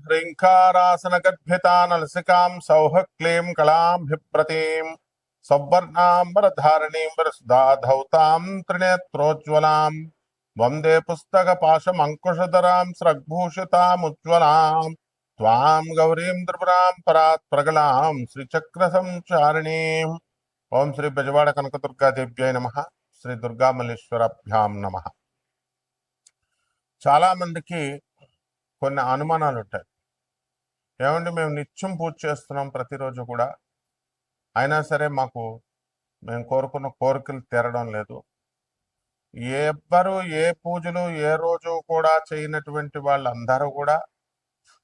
హ్రీంకారాసనగద్భితానలసికాం సౌహ క్లీం కళాంభిప్రతీం సౌవర్ణాంబరధారణీం వరసుధాధౌతాం త్రినేత్రోజ్వలాం వందే పుస్తకపాశమంకుశధరాం స్రగ్భూషితాముజ్వలాం త్వాం గౌరీం త్రిపురాం పరాత్ ప్రగలాం శ్రీచక్ర సంచారిణీం. ఓం శ్రీ బెజవాడ కనకదుర్గాదేవ్యై నమః. శ్రీ దుర్గామల్లేశ్వరాభ్యాం నమః. చాలా మందికి కొన్ని అనుమానాలు ఉంటాయి. ఏమంటే మేము నిత్యం పూజ చేస్తున్నాం ప్రతిరోజు కూడా, అయినా సరే మేము కోరుకున్న కోరికలు తీరడం లేదు. ఎవ్వరు ఏ పూజలు ఏ రోజు కూడా చేయనటువంటి వాళ్ళందరూ కూడా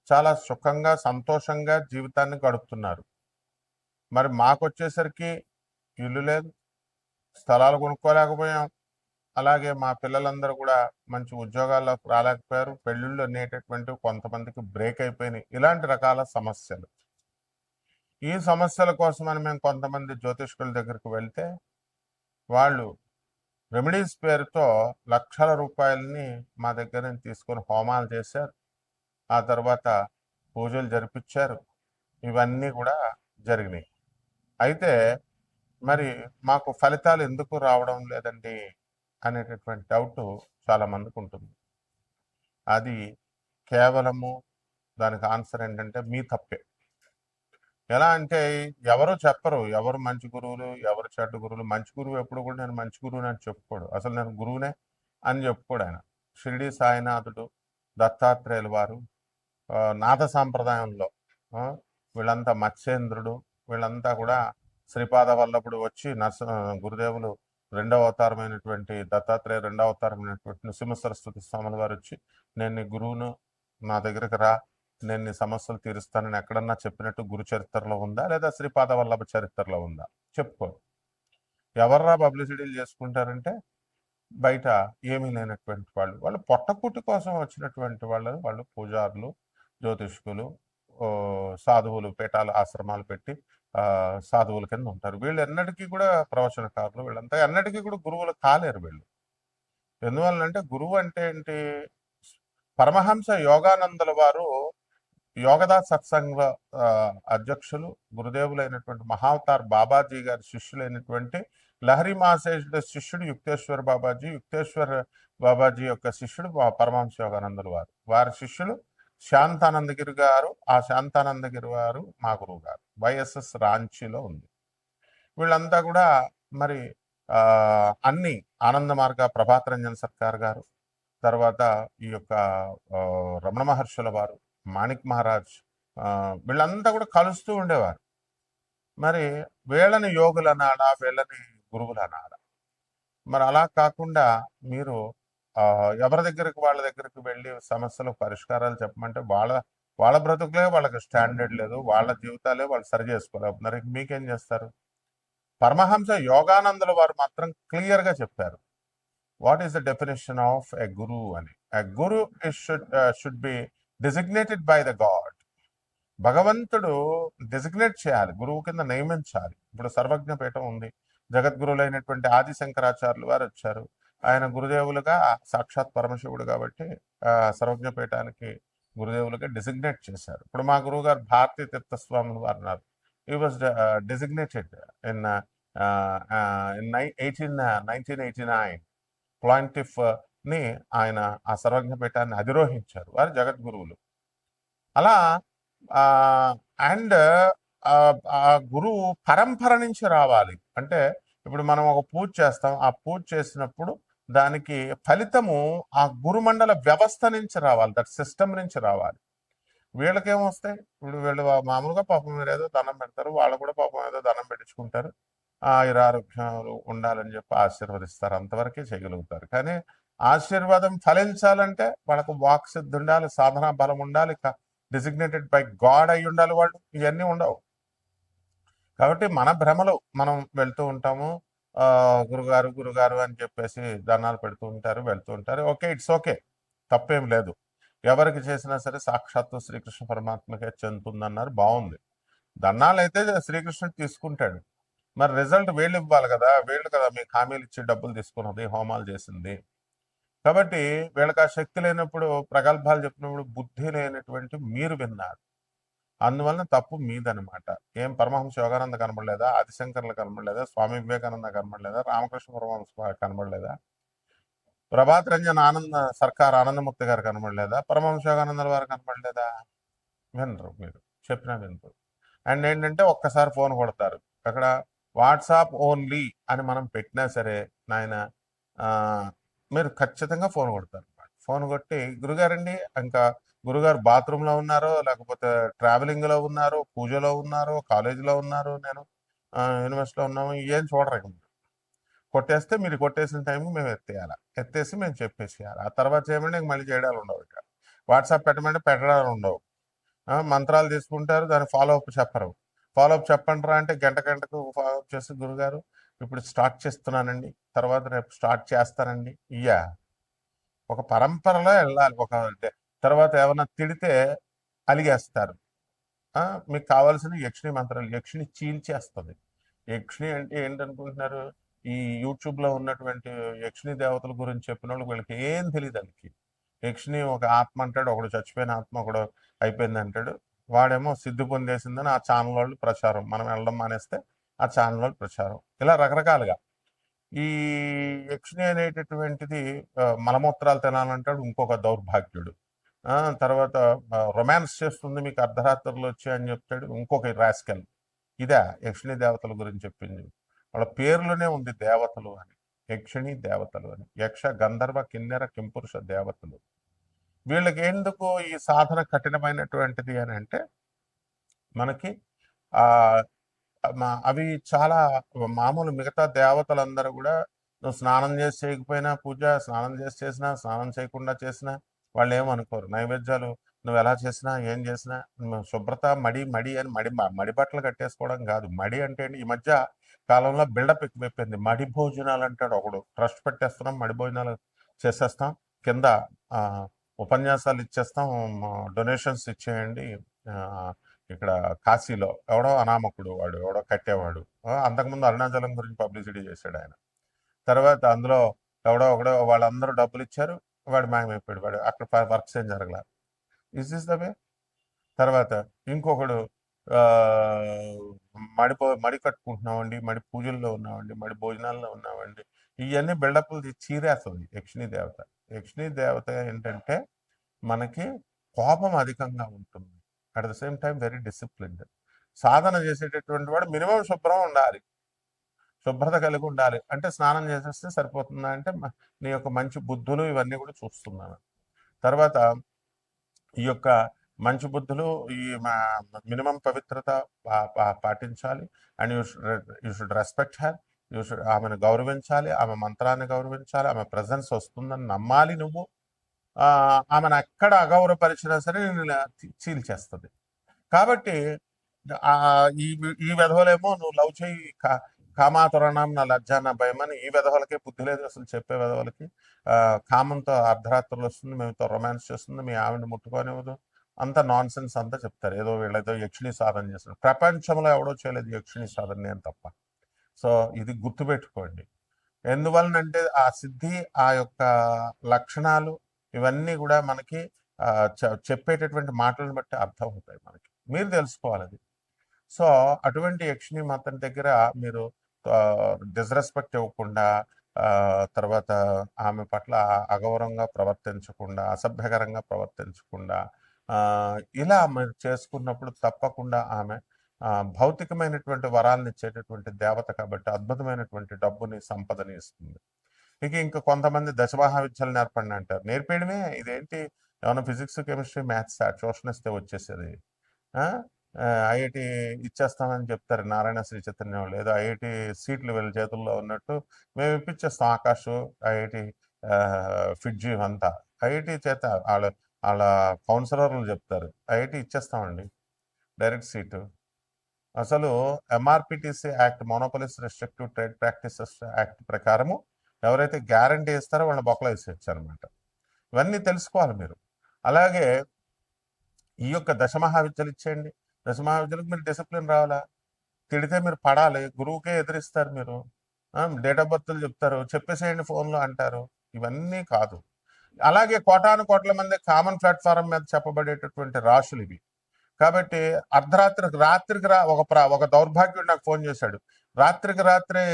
చాలా సుఖంగా సంతోషంగా జీవితాన్ని గడుపుతున్నారు. మరి మాకొచ్చేసరికి ఇల్లు లేదు, స్థలాలు కొనుక్కోలేకపోయాం, అలాగే మా పిల్లలందరూ కూడా మంచి ఉద్యోగాల్లోకి రాలేకపోయారు, పెళ్ళిళ్ళు అనేటటువంటి కొంతమందికి బ్రేక్ అయిపోయినాయి. ఇలాంటి రకాల సమస్యలు. ఈ సమస్యల కోసమని మేము కొంతమంది జ్యోతిష్కుల దగ్గరికి వెళ్తే వాళ్ళు రెమెడీస్ పేరుతో లక్షల రూపాయలని మా దగ్గర నుంచి తీసుకొని హోమాలు చేశారు, ఆ తర్వాత పూజలు జరిపించారు. ఇవన్నీ కూడా జరిగినాయి. అయితే మరి మాకు ఫలితాలు ఎందుకు రావడం లేదండి అనేటటువంటి డౌట్ చాలా మందికి ఉంటుంది. అది కేవలము దానికి ఆన్సర్ ఏంటంటే మీ తప్పే. ఎలా అంటే ఎవరు చెప్పరు ఎవరు మంచి గురువులు ఎవరు చెడ్డ గురువులు. మంచి గురువు ఎప్పుడు కూడా నేను మంచి గురువుని అని చెప్పుకోడు, అసలు నేను గురువునే అని చెప్పుకోడు ఆయన. షిరిడి సాయినాథుడు, దత్తాత్రేయుల వారు, నాథ సాంప్రదాయంలో వీళ్ళంతా మత్స్యేంద్రుడు, వీళ్ళంతా కూడా శ్రీపాద వల్లభుడు వచ్చి గురుదేవులు రెండవ అవతారమైనటువంటి దత్తాత్రేయ రెండవ అవతారమైనటువంటి నృసింహ సరస్వతి స్వాముల వారు వచ్చి నేను నీ గురువును, నా దగ్గరికి రా, నేను నీ సమస్యలు తీరుస్తానని ఎక్కడన్నా చెప్పినట్టు గురు చరిత్రలో ఉందా, లేదా శ్రీపాద వల్లభ చరిత్రలో ఉందా? చెప్పుకోరు. ఎవర్రా పబ్లిసిటీలు చేసుకుంటారంటే బయట ఏమీ లేనటువంటి వాళ్ళు పొట్టకుట్టి కోసం వచ్చినటువంటి వాళ్ళు పూజారులు, జ్యోతిష్కులు, సాధువులు, పీఠాలు ఆశ్రమాలు పెట్టి సాధువుల కింద ఉంటారు. వీళ్ళు ఎన్నటికీ కూడా ప్రవచనకారులు, వీళ్ళంతా ఎన్నటికీ కూడా గురువులు కాలేరు వీళ్ళు. ఎందువల్లంటే గురువు అంటే ఏంటి? పరమహంస యోగానందుల వారు యోగదా సత్సంగ అధ్యక్షులు, గురుదేవులైనటువంటి మహావతార్ బాబాజీ గారి శిష్యులైనటువంటి లహరి మహాశేషుడు శిష్యుడు యుక్తేశ్వర బాబాజీ, యుక్తేశ్వర బాబాజీ యొక్క శిష్యుడు పరమహంస యోగానందుల వారు, వారి శిష్యులు శాంతానందగిరి గారు. ఆ శాంతానందగిరి వారు మా గురువు గారు, వైఎస్ఎస్ రాంచీలో ఉంది. వీళ్ళంతా కూడా మరి అన్ని ఆనంద మార్గ ప్రభాత్ రంజన్ సర్కార్ గారు, తర్వాత ఈ యొక్క రమణ మహర్షుల వారు, మాణిక్ మహారాజ్, వీళ్ళంతా కూడా కలుస్తూ ఉండేవారు. మరి వీళ్ళని యోగులు అనాలా, వీళ్ళని గురువులు అనాలా? మరి అలా కాకుండా మీరు ఎవరి దగ్గరికి వాళ్ళ దగ్గరికి వెళ్ళి సమస్యలు పరిష్కారాలు చెప్పమంటే వాళ్ళ బ్రతుకులే వాళ్ళకి స్టాండర్డ్ లేదు, వాళ్ళ జీవితాలే వాళ్ళు సరి చేసుకోలేకపోతున్నారు. మీకేం చేస్తారు? పరమహంస యోగానందుల వారు మాత్రం క్లియర్గా చెప్పారు, what is the definition of a guru అని. A guru should be designated by the God. భగవంతుడు డిజిగ్నేట్ చేయాలి, గురువు కింద నియమించాలి. ఇప్పుడు సర్వజ్ఞ పీఠం ఉంది, జగద్గురువులైనటువంటి ఆది శంకరాచార్యులు వారు వచ్చారు. ఆయన గురుదేవులుగా సాక్షాత్ పరమశివుడు కాబట్టి సర్వజ్ఞ పీఠానికి గురుదేవులుగా డిజిగ్నేట్ చేశారు. ఇప్పుడు మా గురువు గారు భారతీ తీర్థస్వాములు వారు ఉన్నారు. ఈ వాజ్ డిజిగ్నేటెడ్ ఇన్ 1989 ప్లాంటిఫ్ ని ఆయన ఆ సర్వజ్ఞ పీఠాన్ని అధిరోహించారు, వారు జగద్గురువులు. అలా అండ్ ఆ గురువు పరంపర నుంచి రావాలి. అంటే ఇప్పుడు మనం ఒక పూజ చేస్తాం, ఆ పూజ చేసినప్పుడు దానికి ఫలితము ఆ గురుమండల వ్యవస్థ నుంచి రావాలి, దట్ సిస్టమ్ నుంచి రావాలి. వీళ్ళకేమొస్తాయి? ఇప్పుడు వీళ్ళు మామూలుగా పాపం మీరు ఏదో దండం పెడతారు, వాళ్ళు కూడా పాపం ఏదో దండం పెట్టించుకుంటారు, ఆయురారోగ్యాలు ఉండాలని చెప్పి ఆశీర్వదిస్తారు, అంతవరకే చేయగలుగుతారు. కానీ ఆశీర్వాదం ఫలించాలంటే వాళ్ళకు వాక్ సిద్ధి ఉండాలి, సాధనా బలం ఉండాలి, డిజిగ్నేటెడ్ బై గాడ్ అయి ఉండాలి వాళ్ళు. ఇవన్నీ ఉండవు. కాబట్టి మన భ్రమలు మనం వెళ్తూ ఉంటాము, గురుగారు గురుగారు అని చెప్పేసి దండాలు పెడుతూ ఉంటారు, వెళ్తూ ఉంటారు. ఓకే, ఇట్స్ ఓకే, తప్పేం లేదు. ఎవరికి చేసినా సరే సాక్షాత్తు శ్రీకృష్ణ పరమాత్మకే చెందుతుందన్నారు, బాగుంది. దండాలు అయితే శ్రీకృష్ణుడు తీసుకుంటాడు, మరి రిజల్ట్ వీళ్ళు ఇవ్వాలి కదా, వీళ్ళు కదా మీకు హామీలు ఇచ్చి డబ్బులు తీసుకున్నది, హోమాలు చేసింది. కాబట్టి వీళ్ళకి ఆ శక్తి లేనప్పుడు ప్రగల్భాలు చెప్పినప్పుడు బుద్ధి లేనటువంటి మీరు విన్నారు. అందువలన తప్పు మీదనమాట. ఏం పరమహంస యోగానంద కనబడలేదా? ఆదిశంకర్లు కనబడలేదా? స్వామి వివేకానంద కనబడలేదా? రామకృష్ణ పరమహంస కనబడలేదా? ప్రభాత్ రంజన్ ఆనంద సర్కార్ ఆనందముక్తి గారు కనబడలేదా? పరమహంస యోగానందల వారు కనబడలేదా? వినరు మీరు. చెప్పినా వినరు. అండ్ ఏంటంటే ఒక్కసారి ఫోన్ కొడతారు. అక్కడ వాట్సాప్ ఓన్లీ అని మనం పెట్టినా సరే నాయన మీరు ఖచ్చితంగా ఫోన్ కొడతారు. ఫోన్ కొట్టి గురుగారండి ఇంకా గురుగారు బాత్రూంలో ఉన్నారో లేకపోతే ట్రావెలింగ్లో ఉన్నారో పూజలో ఉన్నారో కాలేజీలో ఉన్నారు నేను యూనివర్సిటీలో ఉన్నాము ఏం చూడరు ఇక మీరు. కొట్టేస్తే మీరు కొట్టేసిన టైంకి మేము ఎత్తేయాలి. ఎత్తేసి మేము చెప్పేసేయాలి. ఆ తర్వాత చేయమంటే ఇంక మళ్ళీ చేయడాలు ఉండవు ఇక. వాట్సాప్ పెట్టమంటే పెట్టడాలు ఉండవు. మంత్రాలు తీసుకుంటారు దాని ఫాలో అప్ చెప్పరు. ఫాలో అప్ చెప్పండిరా అంటే గంట గంటకు ఫాలో అప్ చేసి గురుగారు ఇప్పుడు స్టార్ట్ చేస్తున్నానండి తర్వాత రేపు స్టార్ట్ చేస్తానండి ఇయ్యా ఒక పరంపరలో వెళ్ళాలి. ఒక తర్వాత ఏమన్నా తిడితే అలిగేస్తారు. మీకు కావాల్సిన యక్షిణి మంత్రాలు యక్షిణి చీల్చేస్తుంది. యక్షిణి అంటే ఏంటనుకుంటున్నారు? ఈ యూట్యూబ్లో ఉన్నటువంటి యక్షిణి దేవతల గురించి చెప్పిన వాళ్ళు వీళ్ళకి ఏం తెలియదు. వాళ్ళకి యక్షిణి ఒక ఆత్మ అంటాడు, ఒకడు చచ్చిపోయిన ఆత్మ ఒకడు అయిపోయింది అంటాడు. వాడేమో సిద్ధి పొందేసిందని ఆ ఛానల్ వాళ్ళు ప్రచారం. మనం వెళ్ళడం మానేస్తే ఆ ఛానల్ వాళ్ళు ప్రచారం. ఇలా రకరకాలుగా ఈ యక్షిణి అనేటటువంటిది మలమూత్రాలు తినాలంటాడు ఇంకొక దౌర్భాగ్యుడు. తర్వాత రొమాన్స్ చేస్తుంది మీకు అర్ధరాత్రులు వచ్చి అని చెప్తాడు ఇంకొక రాస్కెల్. ఇదా యక్షిణి దేవతల గురించి చెప్పింది. వాళ్ళ పేర్లోనే ఉంది దేవతలు అని. యక్షిణి దేవతలు అని. యక్ష గంధర్వ కిన్నెర కింపురుష దేవతలు. వీళ్ళకి ఎందుకు ఈ సాధన కఠినమైనటువంటిది అని అంటే మనకి ఆ అవి చాలా మామూలు మిగతా దేవతలందరూ కూడా నువ్వు స్నానం చేసి చేయకపోయినా పూజ స్నానం చేసి చేసినా స్నానం చేయకుండా చేసినా వాళ్ళు ఏమనుకోరు. నైవేద్యాలు నువ్వు ఎలా చేసినా ఏం చేసినా శుభ్రత మడి మడి అని మడి బట్టలు కట్టేసుకోవడం కాదు. మడి అంటే ఈ మధ్య కాలంలో బిల్డప్ ఎక్కువైపోయింది. మడి భోజనాలు అంటాడు ఒకడు. ట్రస్ట్ పెట్టేస్తున్నాం మడి భోజనాలు చేసేస్తాం కింద ఉపన్యాసాలు ఇచ్చేస్తాం డొనేషన్స్ ఇచ్చేయండి. ఇక్కడ కాశీలో ఎవడో అనామకుడు వాడు ఎవడో కట్టేవాడు. అంతకుముందు అరుణాచలం గురించి పబ్లిసిటీ చేశాడు ఆయన. తర్వాత అందులో ఎవడో ఒకడో వాళ్ళందరూ డబ్బులు ఇచ్చారు. వాడు మాయమైపోయాడు. వాడు అక్కడ వర్క్స్ ఏం జరగల. Is the way. తర్వాత ఇంకొకడు మడి కట్టుకుంటున్నామండి, మడి పూజల్లో ఉన్నామండి, మడి భోజనాల్లో ఉన్నామండి. ఇవన్నీ బిల్డప్లు చీరేస్తుంది యక్షిణీ దేవత. యక్షిణీ దేవత ఏంటంటే మనకి కోపం అధికంగా ఉంటుంది. At the same time very disciplined. సాధన చేసేటటువంటి వాడు మినిమం శుభ్రం ఉండాలి, శుభ్రత కలిగి ఉండాలి. అంటే స్నానం చేసేస్తే సరిపోతుందా అంటే నీ యొక్క మంచి బుద్ధులు ఇవన్నీ కూడా చూస్తున్నాను. తర్వాత ఈ యొక్క మంచి బుద్ధులు ఈ మినిమం పవిత్రత పాటించాలి. And you should respect her. You should ఆమెను గౌరవించాలి, ఆమె మంత్రాన్ని గౌరవించాలి, ఆమె ప్రజెన్స్ వస్తుందని నమ్మాలి నువ్వు. ఆమెను ఎక్కడ అగౌరవపరిచినా సరే నేను చీల్చేస్తుంది. కాబట్టి ఈ ఈ వెధవలేమో నువ్వు లవ్ చేయి కామాతురణం నా లజ్జా నా భయం అని ఈ వెధవలకే బుద్ధి లేదు అసలు చెప్పే వెధవలకి. కామంతో అర్ధరాత్రులు వస్తుంది, మేముతో రొమాన్స్ చేస్తుంది, మీ ఆవిడ ముట్టుకోనివ్వదు, అంత నాన్ సెన్స్ అంతా చెప్తారు. ఏదో వీళ్ళేదో యక్షిణి సాధన చేస్తారు. ప్రపంచంలో ఎవడో చేయలేదు యక్షిణి సాధన నేను తప్ప. సో ఇది గుర్తుపెట్టుకోండి. ఎందువలనంటే ఆ సిద్ధి ఆ యొక్క లక్షణాలు ఇవన్నీ కూడా మనకి చెప్పేటటువంటి మాటలను బట్టి అర్థం అవుతాయి మనకి. మీరు తెలుసుకోవాలి అది. సో అటువంటి యక్షిణి మాత దగ్గర మీరు డిస్రెస్పెక్ట్ ఇవ్వకుండా తర్వాత ఆమె పట్ల అగౌరవంగా ప్రవర్తించకుండా అసభ్యకరంగా ప్రవర్తించకుండా ఇలా మీరు చేసుకున్నప్పుడు తప్పకుండా ఆమె భౌతికమైనటువంటి వరాలను ఇచ్చేటటువంటి దేవత కాబట్టి అద్భుతమైనటువంటి డబ్బుని సంపదని ఇస్తుంది. ఇంకా కొంతమంది దశమహావిద్యలు నేర్పండి అంటారు. నేర్పేయడమే ఇదేంటి ఏమైనా ఫిజిక్స్ కెమిస్ట్రీ మ్యాథ్స్ ట్యూషన్ ఇస్తే వచ్చేసేది. ఐఐటి ఇచ్చేస్తామని చెప్తారు నారాయణ శ్రీ చైతన్యం వాళ్ళు. ఏదో ఐఐటి సీట్లు వీళ్ళ చేతుల్లో ఉన్నట్టు మేము ఇప్పించేస్తాం ఆకాష్ ఐఐటి ఫిడ్జీ అంతా ఐఐటి చేత వాళ్ళ కౌన్సిలర్లు చెప్తారు ఐఐటి ఇచ్చేస్తామండి డైరెక్ట్ సీటు. అసలు MRPTC act monopolies restrictive trade practices act ప్రకారము ఎవరైతే గ్యారంటీ ఇస్తారో వాళ్ళని బొక్కలో వేసేయచ్చు. ఇవన్నీ తెలుసుకోవాలి మీరు. అలాగే ఈ యొక్క దశమహావిద్యలు ఇచ్చేయండి. దశమహావిద్యలకు మీరు డిసిప్లిన్ రావాలా. తిడితే మీరు పడాలి, గురువుకే ఎదిరిస్తారు మీరు. డేట్ ఆఫ్ బర్త్లు చెప్తారు, చెప్పేసేయండి ఫోన్లో అంటారు. ఇవన్నీ కాదు. అలాగే కోటాను కోట్ల మంది కామన్ ప్లాట్ఫారం మీద చెప్పబడేటటువంటి రాశులు ఇవి. కాబట్టి రాత్రికి ఒక దౌర్భాగ్యుడు నాకు ఫోన్ చేశాడు. రాత్రికి రాత్రే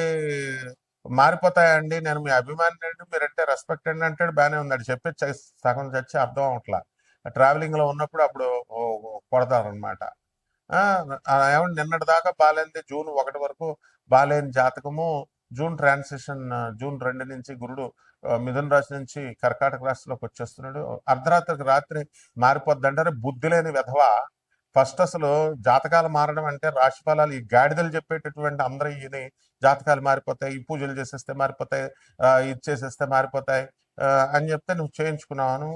మారిపోతాయండి, నేను మీ అభిమాని అండి, మీరంటే రెస్పెక్ట్ అండి అంటాడు. బాగానే ఉన్నాడు, చెప్పి సగం చచ్చి అర్థం అవట్లా. ట్రావెలింగ్ లో ఉన్నప్పుడు అప్పుడు కొడతారనమాట. ఏమంటే నిన్నటి దాకా బాలేంది, జూన్ 1 వరకు బాలేని జాతకము, జూన్ 2 నుంచి గురుడు మిథున రాశి నుంచి కర్కాటక రాశిలోకి వచ్చేస్తున్నాడు, అర్ధరాత్రికి రాత్రి మారిపోద్ది అంటారు. బుద్ధి లేని విధవ. ఫస్ట్ అసలు జాతకాలు మారడం అంటే రాశి ఫలాలు ఈ గాడిదలు చెప్పేటటువంటి అందరూ ఈయన జాతకాలు మారిపోతాయి, ఈ పూజలు చేసేస్తే మారిపోతాయి, ఇది చేసేస్తే మారిపోతాయి అని చెప్తే నువ్వు చేయించుకున్నావు.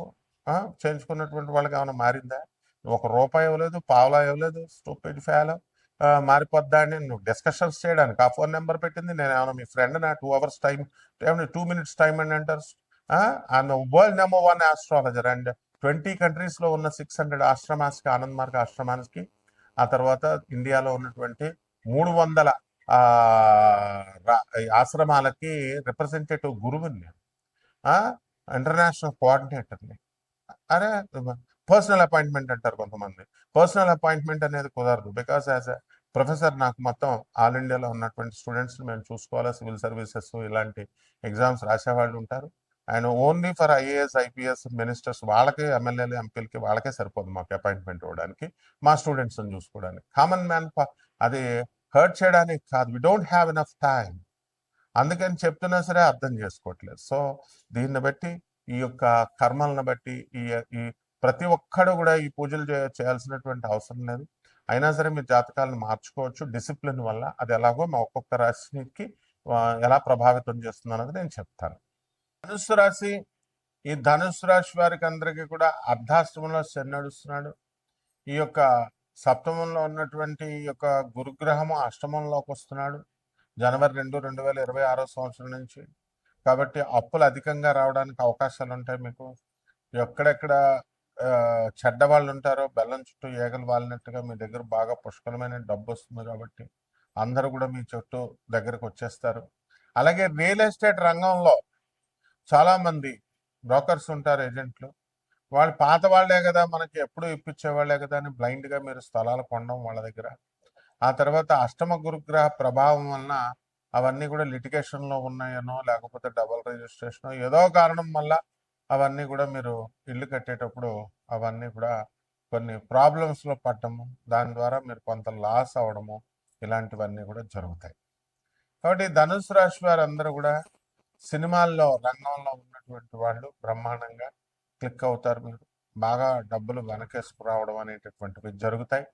చేయించుకున్నటువంటి వాళ్ళకి ఏమైనా మారిందా? ₹1 ఇవ్వలేదు, పావలా ఇవ్వలేదు, స్టూపిడ్ ఫెలో. మారిపోద్దా అని నువ్వు డిస్కషన్స్ చేయడానికి ఆ ఫోన్ నెంబర్ పెట్టింది. నేను ఏమైనా మీ ఫ్రెండ్ నా 2 hours టైం, 2 minutes టైం అని అంటారు. I'm world number 1 astrologer and 20 countries లో ఉన్న 600 ఆశ్రమానికి, ఆనంద్ మార్గ ఆశ్రమానికి, ఆ తర్వాత ఇండియాలో ఉన్నటువంటి 300 ఆశ్రమాలకి రిప్రజెంటేటివ్ గురువుని, ఇంటర్నేషనల్ కోఆర్డినేటర్ని. అరే పర్సనల్ అపాయింట్మెంట్ అంటారు కొంతమంది. పర్సనల్ అపాయింట్మెంట్ అనేది కుదరదు. బికాస్ యాజ్ ఎ ప్రొఫెసర్ నాకు మొత్తం ఆల్ ఇండియాలో ఉన్నటువంటి స్టూడెంట్స్ మేము చూసుకోవాలి. సివిల్ సర్వీసెస్ ఇలాంటి ఎగ్జామ్స్ రాసేవాళ్ళు ఉంటారు. And only for IAS, IPS, ministers వాళ్ళకి, ఎమ్మెల్యేలు, ఎంపీలకి వాళ్ళకే సరిపోదు మాకు అపాయింట్మెంట్ ఇవ్వడానికి, మా స్టూడెంట్స్ని చూసుకోవడానికి. కామన్ మ్యాన్ అది హర్ట్ చేయడానికి కాదు. We don't have enough time. అందుకని చెప్తున్నా సరే అర్థం చేసుకోవట్లేదు. సో దీన్ని బట్టి, ఈ యొక్క కర్మలను బట్టి, ఈ ఈ ప్రతి ఒక్కడు కూడా ఈ పూజలు చేయాల్సినటువంటి అవసరం లేదు. అయినా సరే మీరు జాతకాలను మార్చుకోవచ్చు డిసిప్లిన్ వల్ల. అది ఎలాగో మా ఒక్కొక్క రాశికి ఎలా ప్రభావితం చేస్తుంది అన్నది నేను చెప్తాను. ధనుస్సు రాశి, ఈ ధనుస్సు రాశి వారికి అందరికీ కూడా అర్ధాష్టమంలో శని నడుస్తున్నాడు. ఈ యొక్క సప్తమంలో ఉన్నటువంటి ఈ యొక్క గురుగ్రహము అష్టమంలోకి వస్తున్నాడు జనవరి 2, 2026 సంవత్సరం నుంచి. కాబట్టి అప్పులు అధికంగా రావడానికి అవకాశాలు ఉంటాయి మీకు. ఎక్కడెక్కడ చెడ్డ వాళ్ళు ఉంటారో బెల్లం చుట్టూ ఏగలు వాలినట్టుగా మీ దగ్గర బాగా పుష్కలమైన డబ్బు వస్తుంది. కాబట్టి అందరూ కూడా మీ చుట్టూ దగ్గరకు వచ్చేస్తారు. అలాగే రియల్ ఎస్టేట్ రంగంలో చాలా మంది బ్రోకర్స్ ఉంటారు, ఏజెంట్లు. వాళ్ళు పాత వాళ్లే కదా, మనకి ఎప్పుడు ఇప్పించేవాళ్లే కదా అని బ్లైండ్గా మీరు స్థలాలు కొనడం వాళ్ళ దగ్గర. ఆ తర్వాత అష్టమ గురుగ్రహ ప్రభావం వలన అవన్నీ కూడా లిటిగేషన్లో ఉన్నాయనో, లేకపోతే డబుల్ రిజిస్ట్రేషన్, ఏదో కారణం వల్ల అవన్నీ కూడా మీరు ఇల్లు కట్టేటప్పుడు అవన్నీ కూడా కొన్ని ప్రాబ్లమ్స్లో పడటము, దాని ద్వారా మీరు కొంత లాస్ అవ్వడము, ఇలాంటివన్నీ కూడా జరుగుతాయి. కాబట్టి ధనుసు రాశి వారు అందరూ కూడా సినిమాల్లో రంగంలో ఉన్నటువంటి వాళ్ళు బ్రహ్మాండంగా క్లిక్ అవుతారు. మీరు బాగా డబ్బులు వెనకేసుకురావడం అనేటటువంటివి జరుగుతాయి.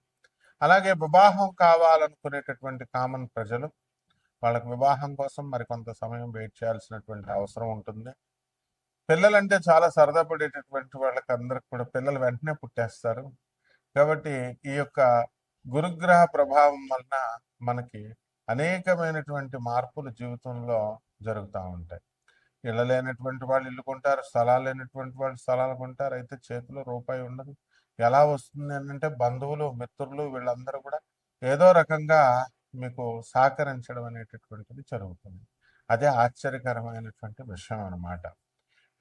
అలాగే వివాహం కావాలనుకునేటటువంటి కామన్ ప్రజలు, వాళ్ళకి వివాహం కోసం మరికొంత సమయం వెయిట్ చేయాల్సినటువంటి అవసరం ఉంటుంది. పిల్లలంటే చాలా సరదా పడేటటువంటి వాళ్ళకి అందరికి కూడా పిల్లలు వెంటనే పుట్టేస్తారు. కాబట్టి ఈ యొక్క గురుగ్రహ ప్రభావం వలన మనకి అనేకమైనటువంటి మార్పులు జీవితంలో జరుగుతూ ఉంటాయి. ఇళ్ళ లేనటువంటి వాళ్ళు ఇల్లు కొంటారు, స్థలాలు లేనటువంటి వాళ్ళు స్థలాలు కొంటారు. అయితే చేతిలో రూపాయి ఉండదు. ఎలా వస్తుంది అంటే బంధువులు, మిత్రులు వీళ్ళందరూ కూడా ఏదో రకంగా మీకు సహకరించడం అనేటటువంటిది జరుగుతుంది. అదే ఆశ్చర్యకరమైనటువంటి విషయం అన్నమాట.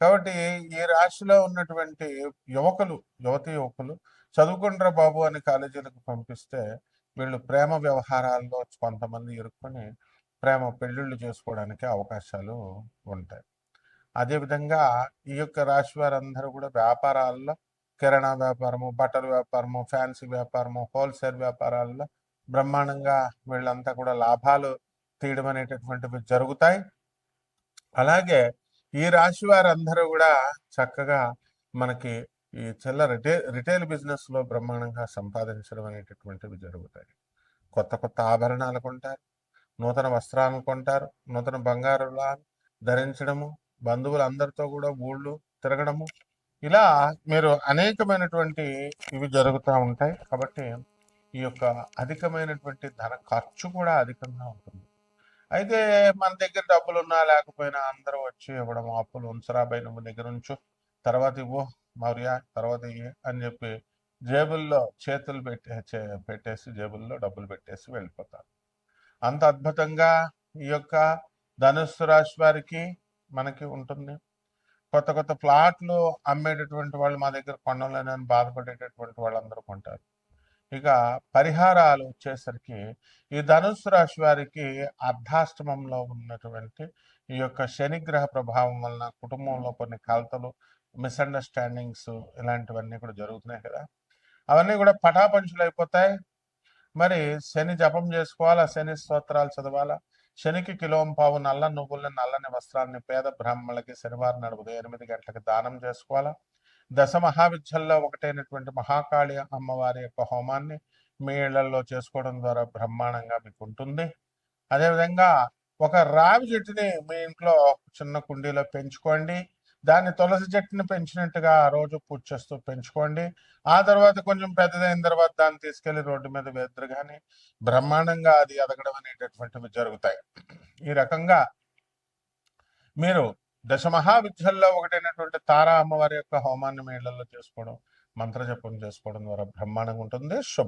కాబట్టి ఈ రాశిలో ఉన్నటువంటి యువతి యువకులు చదువుకుంటారా బాబు అని కాలేజీలకు పంపిస్తే వీళ్ళు ప్రేమ వ్యవహారాల్లో కొంతమంది ఇరుక్కొని ప్రేమ పెళ్ళిళ్ళు చేసుకోవడానికి అవకాశాలు ఉంటాయి. అదేవిధంగా ఈ యొక్క రాశి వారందరూ కూడా వ్యాపారాల్లో, కిరాణా వ్యాపారము, బట్టల వ్యాపారము, ఫ్యాన్సీ వ్యాపారము, హోల్సేల్ వ్యాపారాల్లో బ్రహ్మాండంగా వీళ్ళంతా కూడా లాభాలు తీయడం అనేటటువంటివి జరుగుతాయి. అలాగే ఈ రాశి వారందరూ కూడా చక్కగా మనకి ఈ రిటైల్ బిజినెస్లో బ్రహ్మాండంగా సంపాదించడం అనేటటువంటివి జరుగుతాయి. కొత్త కొత్త ఆభరణాలు కొంటారు, నూతన వస్త్రాలను కొంటారు, నూతన బంగారులా ధరించడము, బంధువులందరితో కూడా ఊళ్ళు తిరగడము, ఇలా మీరు అనేకమైనటువంటి ఇవి జరుగుతూ ఉంటాయి. కాబట్టి ఈ యొక్క అధికమైనటువంటి ధన ఖర్చు కూడా అధికంగా ఉంటుంది. అయితే మన దగ్గర డబ్బులు ఉన్నా లేకపోయినా అందరూ వచ్చి ఇవ్వడం, అప్పులు ఉంచరాబై నువ్వు దగ్గర ఉంచు, తర్వాత ఇవ్వు మౌర్య, తర్వాత ఇయ్యి అని చెప్పి జేబుల్లో చేతులు పెట్టేసి జేబుల్లో డబ్బులు పెట్టేసి వెళ్ళిపోతారు. అంత అద్భుతంగా ఈ యొక్క ధనుస్సు రాశి వారికి మనకి ఉంటుంది. కొత్త కొత్త ప్లాట్లు అమ్మేటటువంటి వాళ్ళు మా దగ్గర కొనలేనని బాధపడేటటువంటి వాళ్ళందరూ కొంటారు. ఇక పరిహారాలు వచ్చేసరికి ఈ ధనుస్సు రాశి వారికి అర్ధాష్టమంలో ఉన్నటువంటి ఈ యొక్క శనిగ్రహ ప్రభావం వలన కుటుంబంలో కొన్ని కలతలు, మిస్అండర్స్టాండింగ్స్ ఇలాంటివన్నీ కూడా జరుగుతున్నాయి కదా. అవన్నీ కూడా పటాపంచులు అయిపోతాయి. మరి శని జపం చేసుకోవాలా, శని స్తోత్రాలు చదవాలా. శనికి కిలోంపావు నల్ల నువ్వుల్ని, నల్లని వస్త్రాన్ని పేద బ్రాహ్మణులకి శనివారం నాడు ఉదయం 8 గంటలకు దానం చేసుకోవాలా. దశ మహావిద్యల్లో ఒకటైనటువంటి మహాకాళి అమ్మవారి యొక్క హోమాన్ని మీ ఇళ్లలో చేసుకోవడం ద్వారా బ్రహ్మాండంగా మీకు ఉంటుంది. అదేవిధంగా ఒక రావి చెట్టుని మీ ఇంట్లో చిన్న కుండీలో పెంచుకోండి. దాన్ని తులసి చెట్టుని పెంచినట్టుగా ఆ రోజు పూజ చేస్తూ పెంచుకోండి. ఆ తర్వాత కొంచెం పెద్దదైన తర్వాత దాన్ని తీసుకెళ్లి రోడ్డు మీద వేద్దరు కానీ బ్రహ్మాండంగా అది ఎదగడం అనేటటువంటివి జరుగుతాయి. ఈ రకంగా మీరు దశ మహావిద్యల్లో ఒకటైనటువంటి తారా అమ్మవారి యొక్క హోమాన్ని మీ ఇళ్లలో చేసుకోవడం, మంత్రజపం చేసుకోవడం ద్వారా బ్రహ్మాండంగా ఉంటుంది. శుభం.